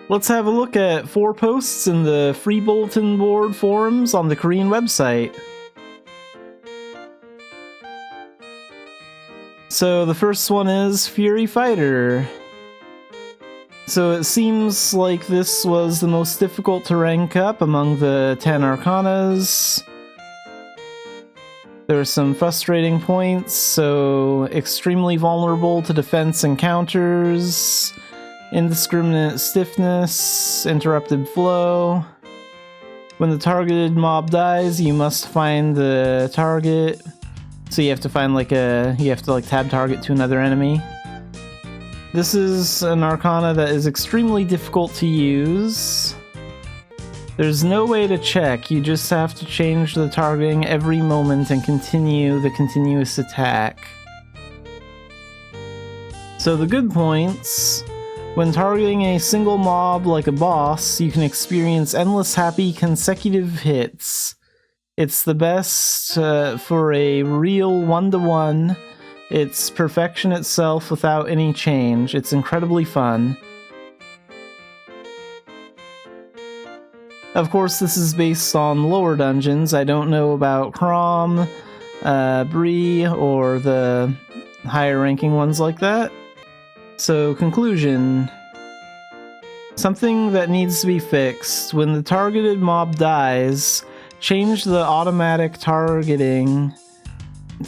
Let's have a look at 4 posts in the free bulletin board forums on the Korean website. So the first one is Fury Fighter. So it seems like this was the most difficult to rank up among the 10 Arcanas. There are some frustrating points, so extremely vulnerable to defense and counters, indiscriminate stiffness, interrupted flow. When the targeted mob dies, you must find the target. So you have to find tab target to another enemy. This is an Arcana that is extremely difficult to use. There's no way to check, you just have to change the targeting every moment and continue the continuous attack. So the good points: when targeting a single mob like a boss, you can experience endless happy consecutive hits. It's the best for a real one-to-one. It's perfection itself without any change. It's incredibly fun. Of course, this is based on lower dungeons. I don't know about Crom, Bree, or the higher ranking ones like that. So, conclusion. Something that needs to be fixed. When the targeted mob dies, change the automatic targeting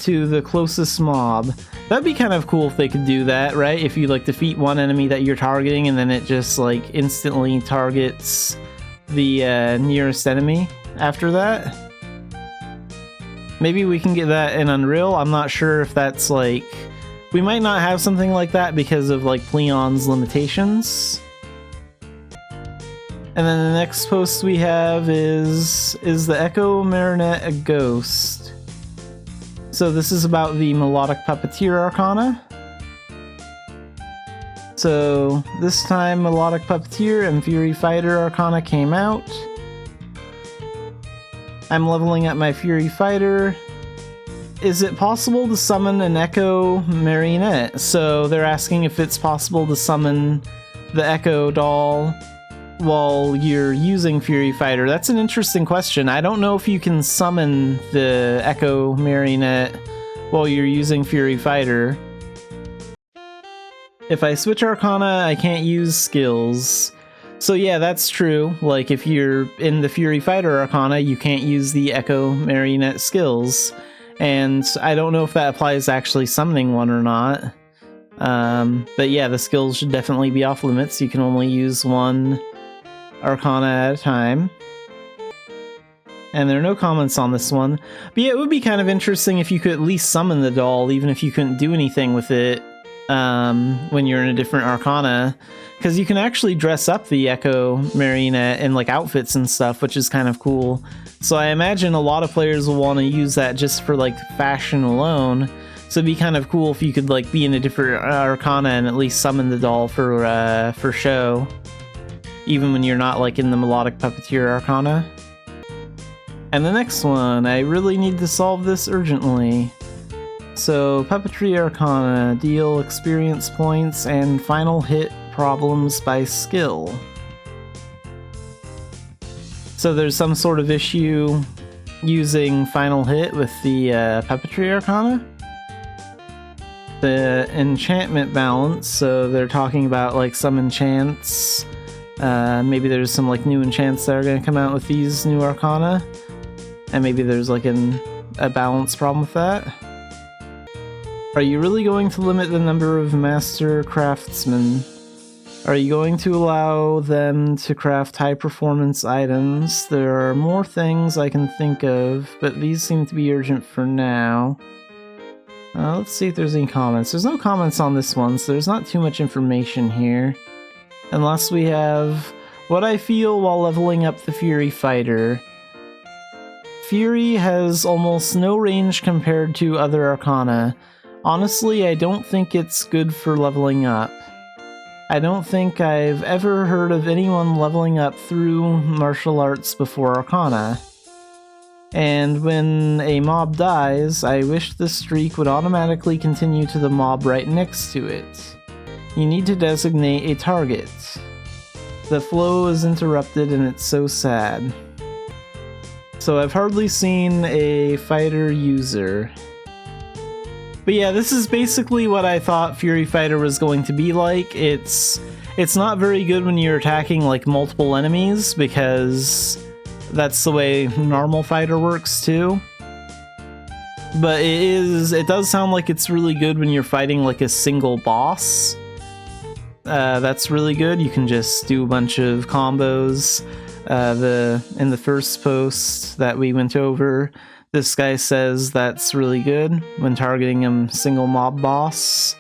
to the closest mob. That'd be kind of cool if they could do that, right? If you defeat one enemy that you're targeting and then it just instantly targets the nearest enemy after that. Maybe we can get that in Unreal. I'm not sure if that's we might not have something like that because of Pleon's limitations. And then the next post we have is the Echo Marionette a ghost? So this is about the Melodic Puppeteer Arcana. So this time Melodic Puppeteer and Fury Fighter Arcana came out. I'm leveling up my Fury Fighter. Is it possible to summon an Echo Marionette? So they're asking if it's possible to summon the Echo doll while you're using Fury Fighter. That's an interesting question. I don't know if you can summon the Echo Marionette while you're using Fury Fighter. If I switch Arcana, I can't use skills. So yeah, that's true. If you're in the Fury Fighter Arcana, you can't use the Echo Marionette skills. And I don't know if that applies to actually summoning one or not. But yeah, the skills should definitely be off limits. You can only use one Arcana at a time. And there are no comments on this one. But yeah, it would be kind of interesting if you could at least summon the doll, even if you couldn't do anything with it when you're in a different Arcana. Because you can actually dress up the Echo Marionette in outfits and stuff, which is kind of cool. So I imagine a lot of players will want to use that just for fashion alone. So it'd be kind of cool if you could be in a different Arcana and at least summon the doll for show. Even when you're not in the Melodic Puppeteer Arcana. And the next one, I really need to solve this urgently. So, Puppetry Arcana, deal experience points and final hit problems by skill. So there's some sort of issue using final hit with the Puppetry Arcana. The enchantment balance, so they're talking about some enchants. Maybe there's some new enchants that are going to come out with these new Arcana. And maybe there's a balance problem with that. Are you really going to limit the number of master craftsmen? Are you going to allow them to craft high performance items? There are more things I can think of, but these seem to be urgent for now. Let's see if there's any comments. There's no comments on this one, so there's not too much information here. Unless we have what I feel while leveling up the Fury Fighter. Fury has almost no range compared to other Arcana. Honestly, I don't think it's good for leveling up. I don't think I've ever heard of anyone leveling up through martial arts before Arcana. And when a mob dies, I wish the streak would automatically continue to the mob right next to it. You need to designate a target. The flow is interrupted and it's so sad. So I've hardly seen a fighter user. But yeah, this is basically what I thought Fury Fighter was going to be like. It's not very good when you're attacking like multiple enemies, because that's the way normal fighter works too. But it does sound like it's really good when you're fighting like a single boss. That's really good. You can just do a bunch of combos. In the first post that we went over, this guy says that's really good when targeting a single mob boss.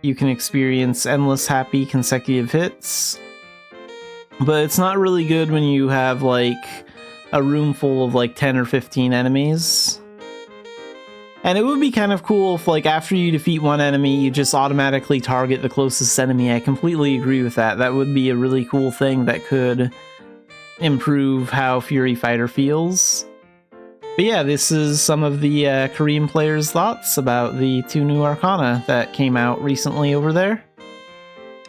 You can experience endless happy consecutive hits. But it's not really good when you have like a room full of like 10 or 15 enemies. And it would be kind of cool if, like, after you defeat one enemy, you just automatically target the closest enemy. I completely agree with that. That would be a really cool thing that could improve how Fury Fighter feels. But yeah, this is some of the Korean players' thoughts about the 2 new Arcana that came out recently over there.